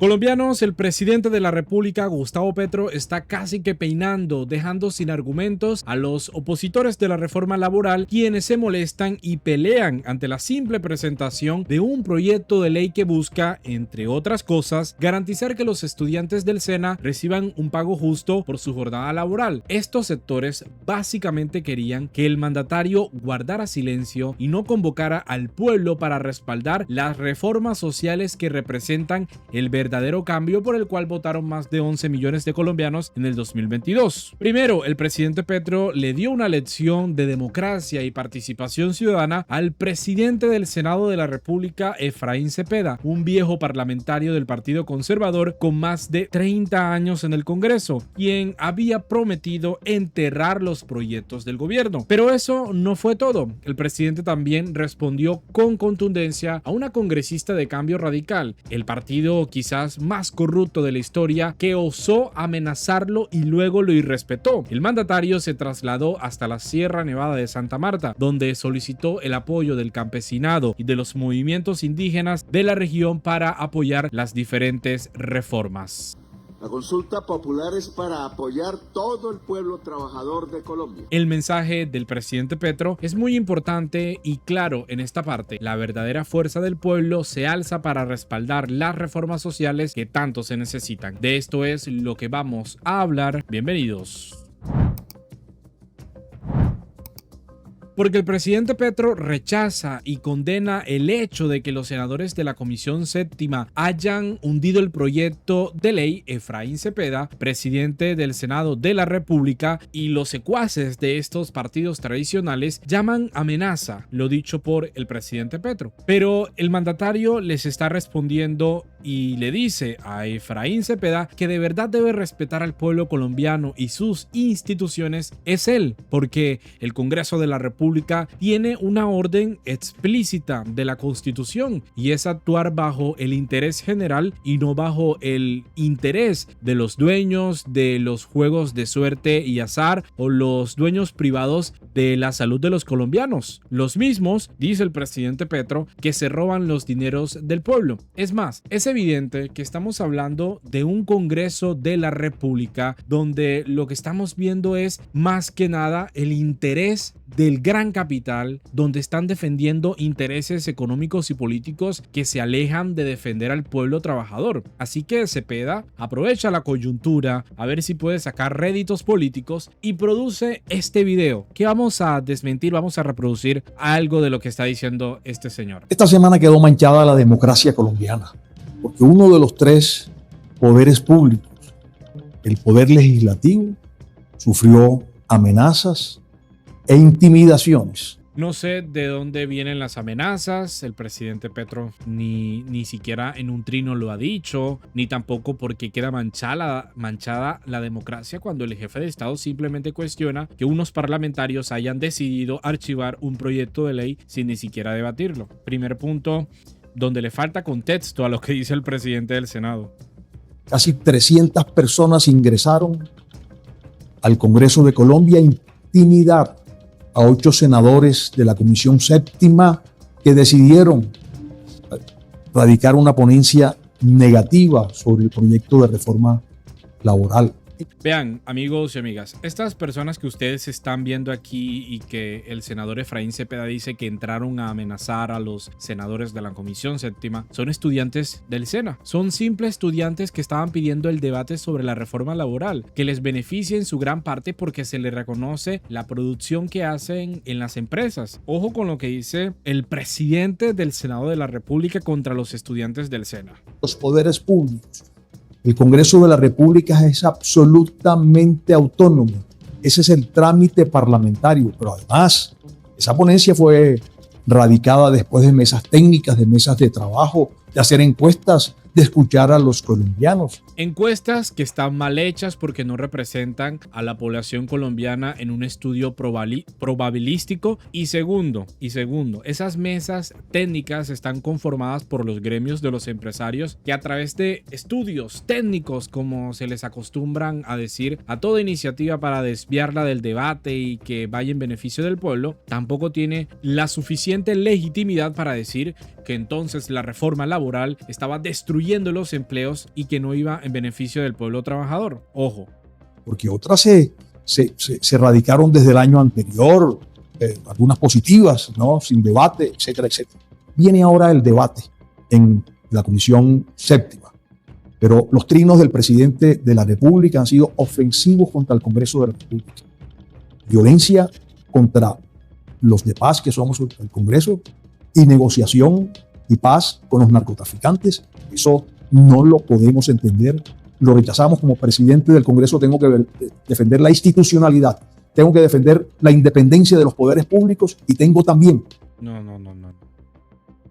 Colombianos, el presidente de la República, Gustavo Petro, está casi que peinando, dejando sin argumentos a los opositores de la reforma laboral, quienes se molestan y pelean ante la simple presentación de un proyecto de ley que busca, entre otras cosas, garantizar que los estudiantes del SENA reciban un pago justo por su jornada laboral. Estos sectores básicamente querían que el mandatario guardara silencio y no convocara al pueblo para respaldar las reformas sociales que representan el verdadero cambio por el cual votaron más de 11 millones de colombianos en el 2022. Primero, el presidente Petro le dio una lección de democracia y participación ciudadana al presidente del Senado de la República, Efraín Cepeda, un viejo parlamentario del Partido Conservador con más de 30 años en el Congreso, quien había prometido enterrar los proyectos del gobierno. Pero eso no fue todo. El presidente también respondió con contundencia a una congresista de Cambio Radical, el partido quizás más corrupto de la historia, que osó amenazarlo y luego lo irrespetó. El mandatario se trasladó hasta la Sierra Nevada de Santa Marta, donde solicitó el apoyo del campesinado y de los movimientos indígenas de la región para apoyar las diferentes reformas. La consulta popular es para apoyar todo el pueblo trabajador de Colombia. El mensaje del presidente Petro es muy importante y claro en esta parte. La verdadera fuerza del pueblo se alza para respaldar las reformas sociales que tanto se necesitan. De esto es lo que vamos a hablar. Bienvenidos. Porque el presidente Petro rechaza y condena el hecho de que los senadores de la Comisión Séptima hayan hundido el proyecto de ley. Efraín Cepeda, presidente del Senado de la República, y los secuaces de estos partidos tradicionales llaman amenaza lo dicho por el presidente Petro. Pero el mandatario les está respondiendo y le dice a Efraín Cepeda que de verdad debe respetar al pueblo colombiano y sus instituciones es él, porque el Congreso de la República tiene una orden explícita de la Constitución y es actuar bajo el interés general y no bajo el interés de los dueños de los juegos de suerte y azar o los dueños privados de la salud de los colombianos. Los mismos, dice el presidente Petro, que se roban los dineros del pueblo. Es más, es evidente que estamos hablando de un Congreso de la República donde lo que estamos viendo es más que nada el interés del gran capital, donde están defendiendo intereses económicos y políticos que se alejan de defender al pueblo trabajador. Así que Cepeda aprovecha la coyuntura a ver si puede sacar réditos políticos y produce este video que vamos a desmentir, vamos a reproducir algo de lo que está diciendo este señor. Esta semana quedó manchada la democracia colombiana, porque uno de los tres poderes públicos, el poder legislativo, sufrió amenazas e intimidaciones. No sé de dónde vienen las amenazas, el presidente Petro ni siquiera en un trino lo ha dicho, ni tampoco porque queda manchada la democracia cuando el jefe de Estado simplemente cuestiona que unos parlamentarios hayan decidido archivar un proyecto de ley sin ni siquiera debatirlo. Primer punto donde le falta contexto a lo que dice el presidente del Senado. Casi 300 personas ingresaron al Congreso de Colombia a intimidar a 8 senadores de la Comisión Séptima que decidieron radicar una ponencia negativa sobre el proyecto de reforma laboral. Vean, amigos y amigas, estas personas que ustedes están viendo aquí y que el senador Efraín Cepeda dice que entraron a amenazar a los senadores de la Comisión Séptima son estudiantes del SENA. Son simples estudiantes que estaban pidiendo el debate sobre la reforma laboral, que les beneficia en su gran parte porque se les reconoce la producción que hacen en las empresas. Ojo con lo que dice el presidente del Senado de la República contra los estudiantes del SENA. Los poderes públicos. El Congreso de la República es absolutamente autónomo. Ese es el trámite parlamentario. Pero además, esa ponencia fue radicada después de mesas técnicas, de mesas de trabajo, de hacer encuestas, de escuchar a los colombianos. Encuestas que están mal hechas porque no representan a la población colombiana en un estudio probabilístico. Y segundo, esas mesas técnicas están conformadas por los gremios de los empresarios que a través de estudios técnicos, como se les acostumbran a decir, a toda iniciativa para desviarla del debate y que vaya en beneficio del pueblo, tampoco tiene la suficiente legitimidad para decir que entonces la reforma laboral estaba destruyendo destruyendo los empleos y que no iba en beneficio del pueblo trabajador. Ojo. Porque otras se radicaron desde el año anterior, algunas positivas, ¿no? Sin debate, etcétera, etcétera. Viene ahora el debate en la Comisión Séptima, pero los trinos del presidente de la República han sido ofensivos contra el Congreso de la República. Violencia contra los de paz, que somos el Congreso, y negociación y paz con los narcotraficantes. Eso no lo podemos entender, lo rechazamos. Como presidente del Congreso tengo que defender la institucionalidad, tengo que defender la independencia de los poderes públicos y tengo también... No.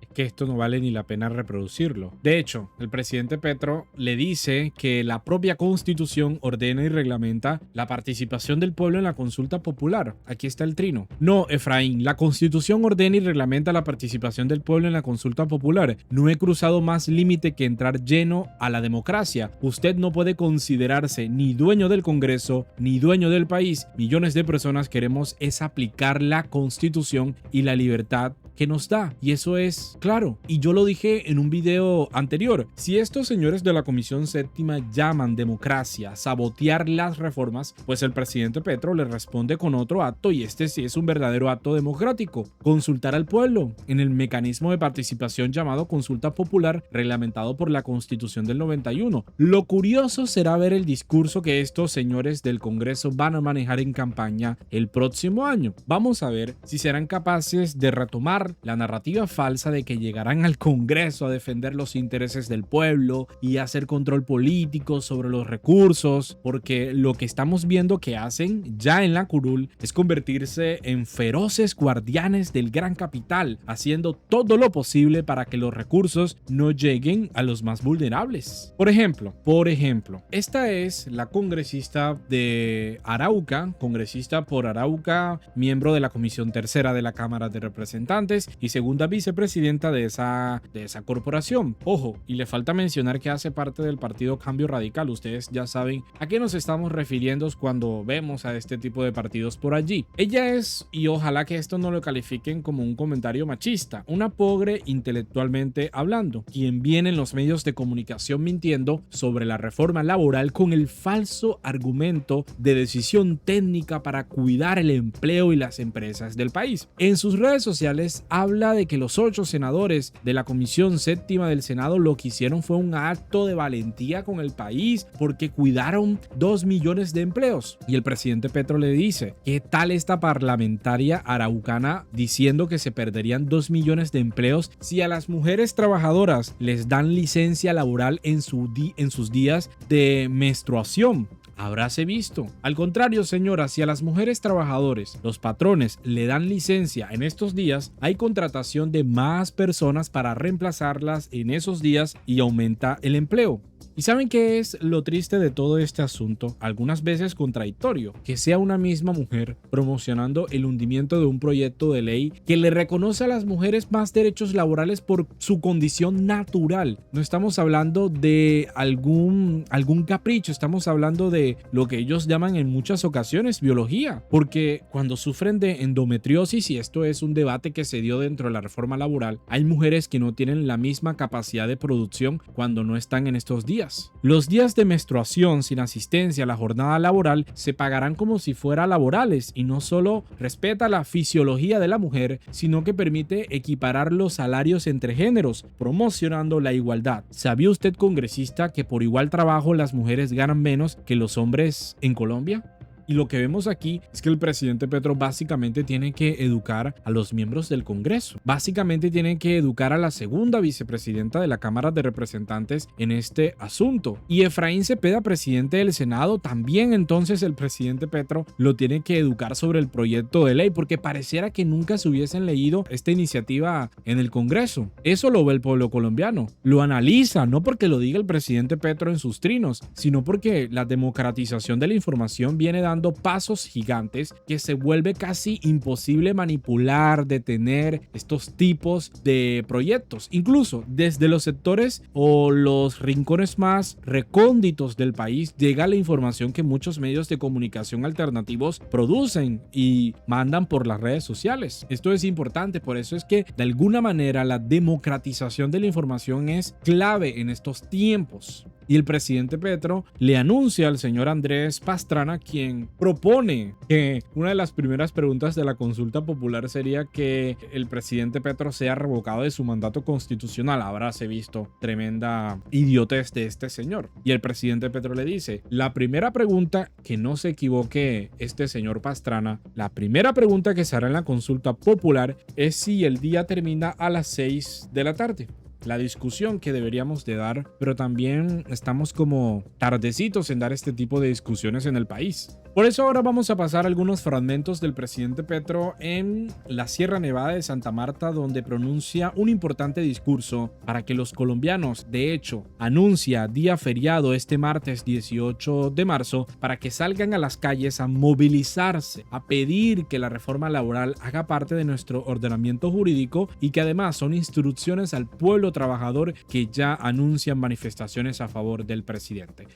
Es que esto no vale ni la pena reproducirlo. De hecho, el presidente Petro le dice que la propia Constitución ordena y reglamenta la participación del pueblo en la consulta popular. Aquí está el trino. No, Efraín, la Constitución ordena y reglamenta la participación del pueblo en la consulta popular. No he cruzado más límite que entrar lleno a la democracia. Usted no puede considerarse ni dueño del Congreso, ni dueño del país. Millones de personas queremos es aplicar la Constitución y la libertad que nos da, y eso es claro. Y yo lo dije en un video anterior, si estos señores de la Comisión Séptima llaman democracia sabotear las reformas, pues el presidente Petro le responde con otro acto, y este sí es un verdadero acto democrático: consultar al pueblo en el mecanismo de participación llamado consulta popular, reglamentado por la Constitución del 91. Lo curioso será ver el discurso que estos señores del Congreso van a manejar en campaña el próximo año. Vamos a ver si serán capaces de retomar la narrativa falsa de que llegarán al Congreso a defender los intereses del pueblo y a hacer control político sobre los recursos, porque lo que estamos viendo que hacen ya en la curul es convertirse en feroces guardianes del gran capital, haciendo todo lo posible para que los recursos no lleguen a los más vulnerables. Por ejemplo, esta es la congresista de Arauca, congresista por Arauca, miembro de la Comisión Tercera de la Cámara de Representantes y segunda vicepresidenta de esa corporación. Ojo, y le falta mencionar que hace parte del partido Cambio Radical. Ustedes ya saben a qué nos estamos refiriendo cuando vemos a este tipo de partidos por allí. Ella es, y ojalá que esto no lo califiquen como un comentario machista, una pobre intelectualmente hablando, quien viene en los medios de comunicación mintiendo sobre la reforma laboral con el falso argumento de decisión técnica para cuidar el empleo y las empresas del país. En sus redes sociales habla de que los 8 senadores de la Comisión Séptima del Senado lo que hicieron fue un acto de valentía con el país porque cuidaron 2 millones de empleos. Y el presidente Petro le dice: ¿qué tal esta parlamentaria araucana diciendo que se perderían 2 millones de empleos si a las mujeres trabajadoras les dan licencia laboral en sus días de menstruación? Habráse visto. Al contrario, señora, si a las mujeres trabajadores, los patrones, le dan licencia en estos días, hay contratación de más personas para reemplazarlas en esos días y aumenta el empleo. ¿Y saben qué es lo triste de todo este asunto? Algunas veces contradictorio, que sea una misma mujer promocionando el hundimiento de un proyecto de ley que le reconoce a las mujeres más derechos laborales por su condición natural. No estamos hablando de algún capricho, estamos hablando de lo que ellos llaman en muchas ocasiones biología, porque cuando sufren de endometriosis, y esto es un debate que se dio dentro de la reforma laboral, hay mujeres que no tienen la misma capacidad de producción cuando no están en estos días. Los días de menstruación sin asistencia a la jornada laboral se pagarán como si fueran laborales, y no solo respeta la fisiología de la mujer, sino que permite equiparar los salarios entre géneros, promocionando la igualdad. ¿Sabía usted, congresista, que por igual trabajo las mujeres ganan menos que los hombres en Colombia? Y lo que vemos aquí es que el presidente Petro básicamente tiene que educar a los miembros del Congreso. Básicamente tiene que educar a la segunda vicepresidenta de la Cámara de Representantes en este asunto. Y Efraín Cepeda, presidente del Senado, también entonces el presidente Petro lo tiene que educar sobre el proyecto de ley, porque pareciera que nunca se hubiesen leído esta iniciativa en el Congreso. Eso lo ve el pueblo colombiano. Lo analiza, no porque lo diga el presidente Petro en sus trinos, sino porque la democratización de la información viene dando dando pasos gigantes que se vuelve casi imposible manipular, detener estos tipos de proyectos. Incluso desde los sectores o los rincones más recónditos del país llega la información que muchos medios de comunicación alternativos producen y mandan por las redes sociales. Esto es importante, por eso es que de alguna manera la democratización de la información es clave en estos tiempos. Y el presidente Petro le anuncia al señor Andrés Pastrana, quien propone que una de las primeras preguntas de la consulta popular sería que el presidente Petro sea revocado de su mandato constitucional. Habráse visto tremenda idiotez de este señor. Y el presidente Petro le dice, la primera pregunta, que no se equivoque este señor Pastrana, la primera pregunta que se hará en la consulta popular es si el día termina a las 6 de la tarde. La discusión que deberíamos de dar, pero también estamos como tardecitos en dar este tipo de discusiones en el país. Por eso ahora vamos a pasar algunos fragmentos del presidente Petro en la Sierra Nevada de Santa Marta, donde pronuncia un importante discurso para que los colombianos, de hecho, anuncia día feriado este martes 18 de marzo, para que salgan a las calles a movilizarse, a pedir que la reforma laboral haga parte de nuestro ordenamiento jurídico y que además son instrucciones al pueblo trabajador que ya anuncian manifestaciones a favor del presidente.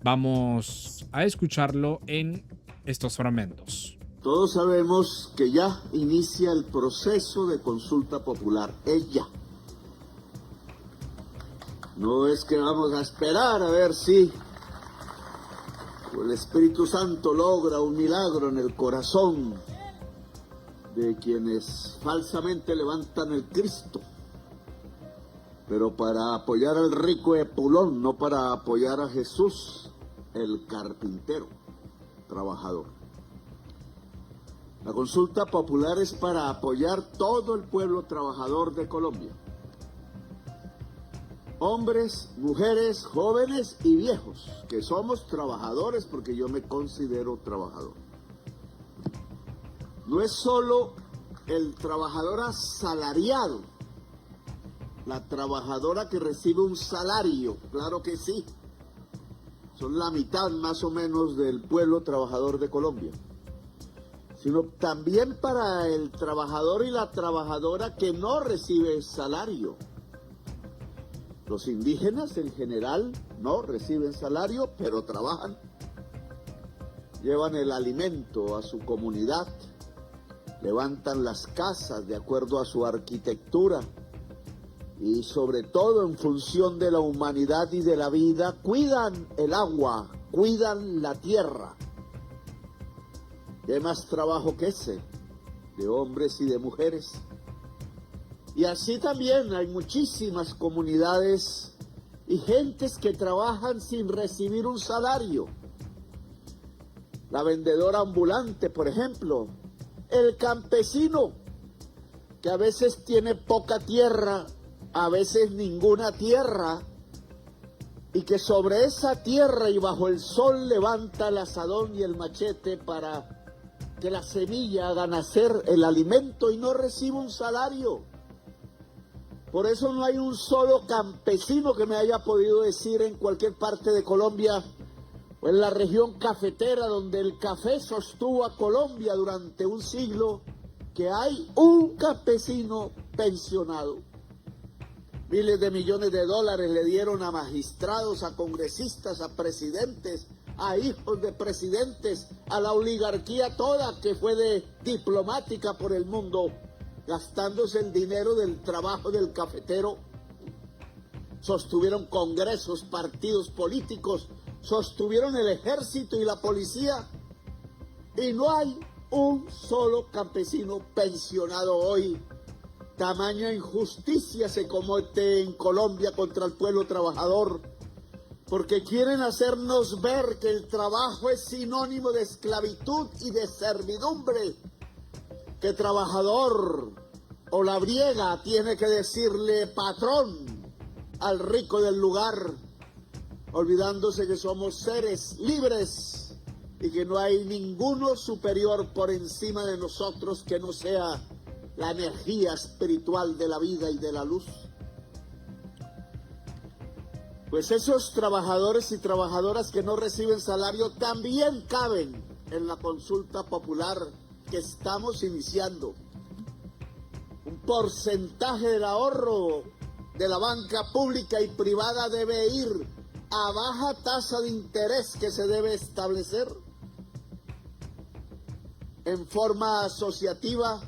Vamos a escucharlo en estos fragmentos. Todos sabemos que ya inicia el proceso de consulta popular. Es ya. No es que vamos a esperar a ver si el Espíritu Santo logra un milagro en el corazón de quienes falsamente levantan el Cristo. Pero para apoyar al rico Epulón, no para apoyar a Jesús, el carpintero, trabajador. La consulta popular es para apoyar todo el pueblo trabajador de Colombia. Hombres, mujeres, jóvenes y viejos, que somos trabajadores porque yo me considero trabajador. No es solo el trabajador asalariado, la trabajadora que recibe un salario, claro que sí. Son la mitad más o menos del pueblo trabajador de Colombia. Sino también para el trabajador y la trabajadora que no recibe salario. Los indígenas en general no reciben salario, pero trabajan. Llevan el alimento a su comunidad, levantan las casas de acuerdo a su arquitectura, y sobre todo en función de la humanidad y de la vida, cuidan el agua, cuidan la tierra. ¿Qué más trabajo que ese? De hombres y de mujeres. Y así también hay muchísimas comunidades y gentes que trabajan sin recibir un salario. La vendedora ambulante, por ejemplo, el campesino, que a veces tiene poca tierra, a veces ninguna tierra, y que sobre esa tierra y bajo el sol levanta el azadón y el machete para que la semilla haga nacer el alimento y no recibe un salario. Por eso no hay un solo campesino que me haya podido decir en cualquier parte de Colombia o en la región cafetera donde el café sostuvo a Colombia durante un siglo, que hay un campesino pensionado. Miles de millones de dólares le dieron a magistrados, a congresistas, a presidentes, a hijos de presidentes, a la oligarquía toda que fue de diplomática por el mundo, gastándose el dinero del trabajo del cafetero. Sostuvieron congresos, partidos políticos, sostuvieron el ejército y la policía, y no hay un solo campesino pensionado hoy. Tamaña injusticia se comete en Colombia contra el pueblo trabajador, porque quieren hacernos ver que el trabajo es sinónimo de esclavitud y de servidumbre, que trabajador o labriega tiene que decirle patrón al rico del lugar, olvidándose que somos seres libres y que no hay ninguno superior por encima de nosotros que no sea la energía espiritual de la vida y de la luz. Pues esos trabajadores y trabajadoras que no reciben salario también caben en la consulta popular que estamos iniciando. Un porcentaje del ahorro de la banca pública y privada debe ir a baja tasa de interés que se debe establecer en forma asociativa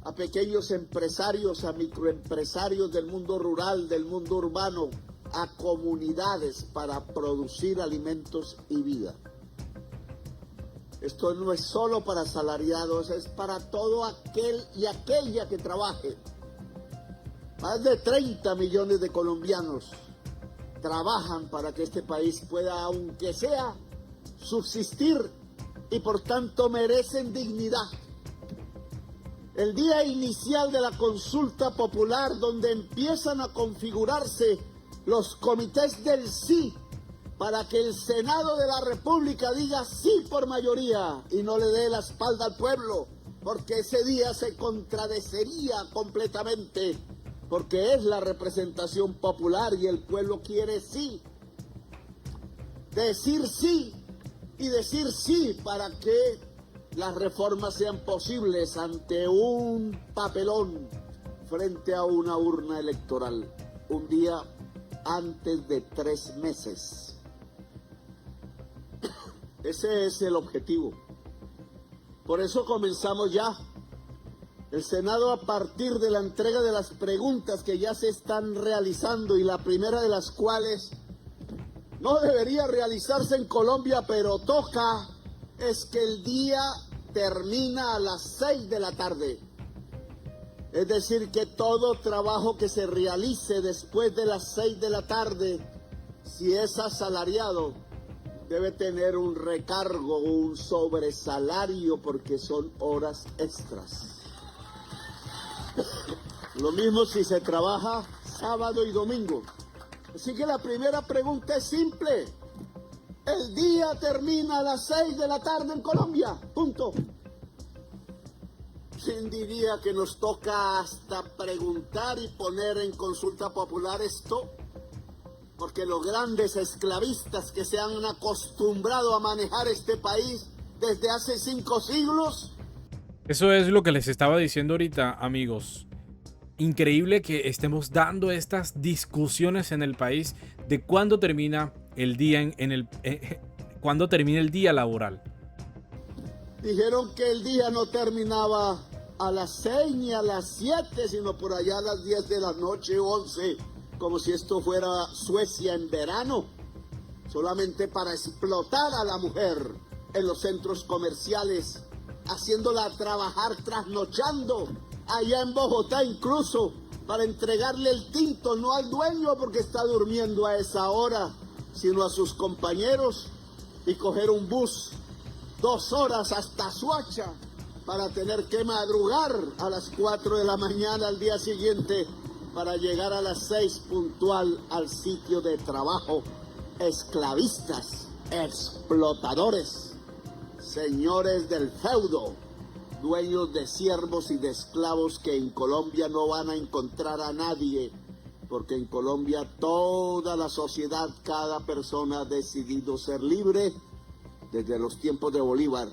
a pequeños empresarios, a microempresarios del mundo rural, del mundo urbano, a comunidades para producir alimentos y vida. Esto no es solo para asalariados, es para todo aquel y aquella que trabaje. Más de 30 millones de colombianos trabajan para que este país pueda, aunque sea, subsistir y por tanto merecen dignidad. El día inicial de la consulta popular, donde empiezan a configurarse los comités del sí, para que el Senado de la República diga sí por mayoría y no le dé la espalda al pueblo, porque ese día se contradeciría completamente, porque es la representación popular y el pueblo quiere sí. Decir sí y decir sí para que las reformas sean posibles ante un papelón frente a una urna electoral, un día antes de 3 meses. Ese es el objetivo. Por eso comenzamos ya. El Senado, a partir de la entrega de las preguntas que ya se están realizando, y la primera de las cuales no debería realizarse en Colombia, pero toca, es que el día termina a las 6 de la tarde. Es decir, que todo trabajo que se realice después de las 6 de la tarde, si es asalariado, debe tener un recargo, un sobresalario, porque son horas extras. Lo mismo si se trabaja sábado y domingo. Así que la primera pregunta es simple. El día termina a las 6 de la tarde en Colombia. Punto. ¿Quién diría que nos toca hasta preguntar y poner en consulta popular esto? Porque los grandes esclavistas que se han acostumbrado a manejar este país desde hace 5 siglos. Eso es lo que les estaba diciendo ahorita, amigos. Increíble que estemos dando estas discusiones en el país de cuándo termina el día cuándo termina el día laboral. Dijeron que el día no terminaba a las 6 ni a las 7, sino por allá a las 10 de la noche, 11. Como si esto fuera Suecia en verano, solamente para explotar a la mujer en los centros comerciales, haciéndola trabajar trasnochando, allá en Bogotá incluso, para entregarle el tinto no al dueño porque está durmiendo a esa hora, sino a sus compañeros, y coger un bus 2 horas hasta Soacha para tener que madrugar a las 4 de la mañana al día siguiente para llegar a las 6 puntual al sitio de trabajo. Esclavistas, explotadores, señores del feudo, dueños de siervos y de esclavos que en Colombia no van a encontrar a nadie, porque en Colombia toda la sociedad, cada persona ha decidido ser libre desde los tiempos de Bolívar,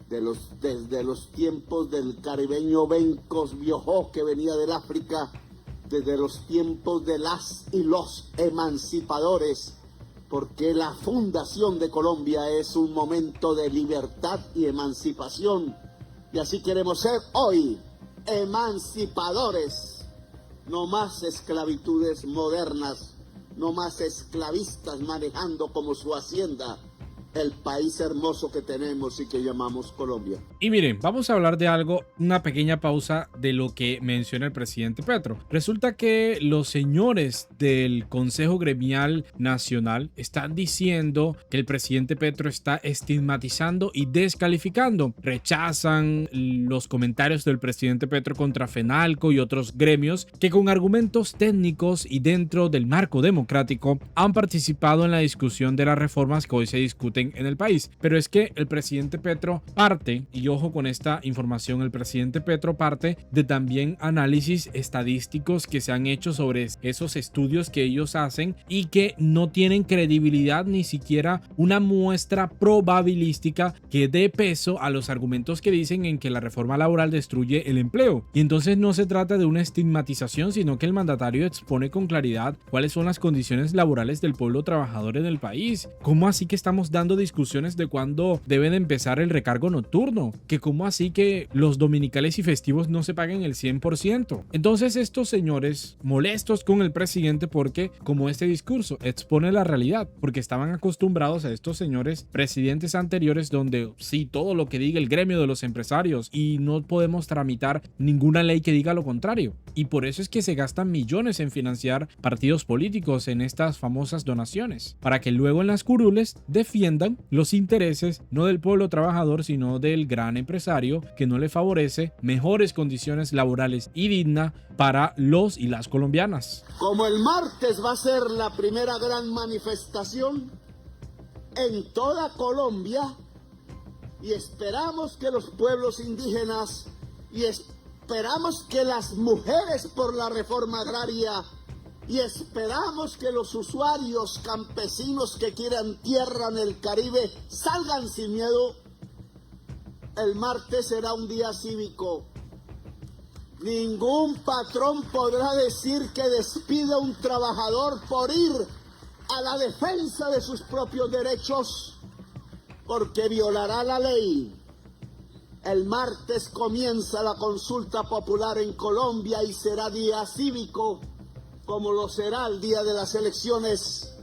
desde los tiempos del caribeño Bencos Biojó, que venía del África, desde los tiempos de las y los emancipadores, porque la fundación de Colombia es un momento de libertad y emancipación, y así queremos ser hoy, emancipadores, no más esclavitudes modernas, no más esclavistas manejando como su hacienda el país hermoso que tenemos y que llamamos Colombia. Y miren, vamos a hablar de algo, una pequeña pausa de lo que menciona el presidente Petro. Resulta que los señores del Consejo Gremial Nacional están diciendo que el presidente Petro está estigmatizando y descalificando. Rechazan los comentarios del presidente Petro contra FENALCO y otros gremios que con argumentos técnicos y dentro del marco democrático han participado en la discusión de las reformas que hoy se discuten voten en el país. Pero es que el presidente Petro parte, y ojo con esta información, el presidente Petro parte de también análisis estadísticos que se han hecho sobre esos estudios que ellos hacen y que no tienen credibilidad, ni siquiera una muestra probabilística que dé peso a los argumentos que dicen en que la reforma laboral destruye el empleo. Y entonces no se trata de una estigmatización, sino que el mandatario expone con claridad cuáles son las condiciones laborales del pueblo trabajador en el país. ¿Cómo así que estamos dando discusiones de cuándo debe de empezar el recargo nocturno? ¿Que cómo así que los dominicales y festivos no se paguen el 100%? Entonces estos señores molestos con el presidente porque, como este discurso expone la realidad, porque estaban acostumbrados a estos señores presidentes anteriores donde sí, todo lo que diga el gremio de los empresarios y no podemos tramitar ninguna ley que diga lo contrario. Y por eso es que se gastan millones en financiar partidos políticos en estas famosas donaciones, para que luego en las curules defiendan los intereses no del pueblo trabajador, sino del gran empresario que no le favorece mejores condiciones laborales y dignas para los y las colombianas. Como el martes va a ser la primera gran manifestación en toda Colombia, y esperamos que los pueblos indígenas y esperamos que las mujeres por la reforma agraria y esperamos que los usuarios campesinos que quieran tierra en el Caribe salgan sin miedo. El martes será un día cívico. Ningún patrón podrá decir que despide a un trabajador por ir a la defensa de sus propios derechos, porque violará la ley. El martes comienza la consulta popular en Colombia y será día cívico, como lo será el día de las elecciones.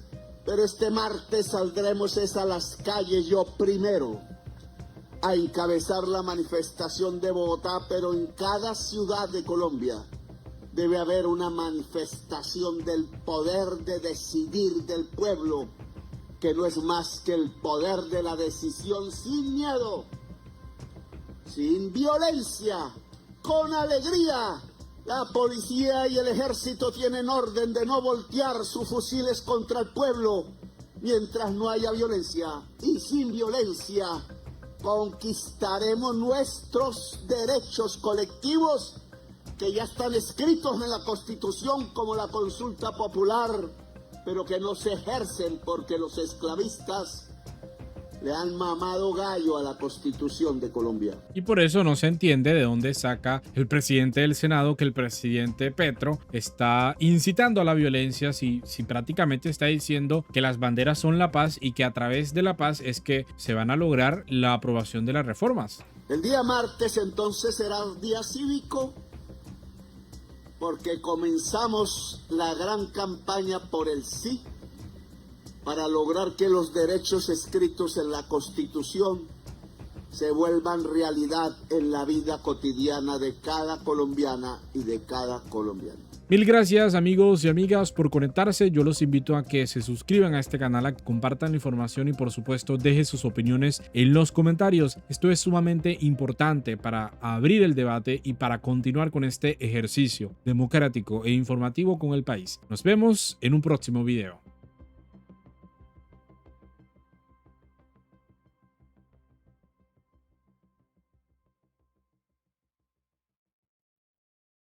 Pero este martes saldremos a las calles, yo primero, a encabezar la manifestación de Bogotá, pero en cada ciudad de Colombia debe haber una manifestación del poder de decidir del pueblo, que no es más que el poder de la decisión sin miedo, sin violencia, con alegría. La policía y el ejército tienen orden de no voltear sus fusiles contra el pueblo mientras no haya violencia. Y sin violencia conquistaremos nuestros derechos colectivos que ya están escritos en la Constitución, como la consulta popular, pero que no se ejercen porque los esclavistas le han mamado gallo a la Constitución de Colombia. Y por eso no se entiende de dónde saca el presidente del Senado que el presidente Petro está incitando a la violencia si prácticamente está diciendo que las banderas son la paz y que a través de la paz es que se van a lograr la aprobación de las reformas. El día martes entonces será un día cívico, porque comenzamos la gran campaña por el sí, para lograr que los derechos escritos en la Constitución se vuelvan realidad en la vida cotidiana de cada colombiana y de cada colombiano. Mil gracias amigos y amigas por conectarse. Yo los invito a que se suscriban a este canal, a que compartan la información y por supuesto dejen sus opiniones en los comentarios. Esto es sumamente importante para abrir el debate y para continuar con este ejercicio democrático e informativo con el país. Nos vemos en un próximo video.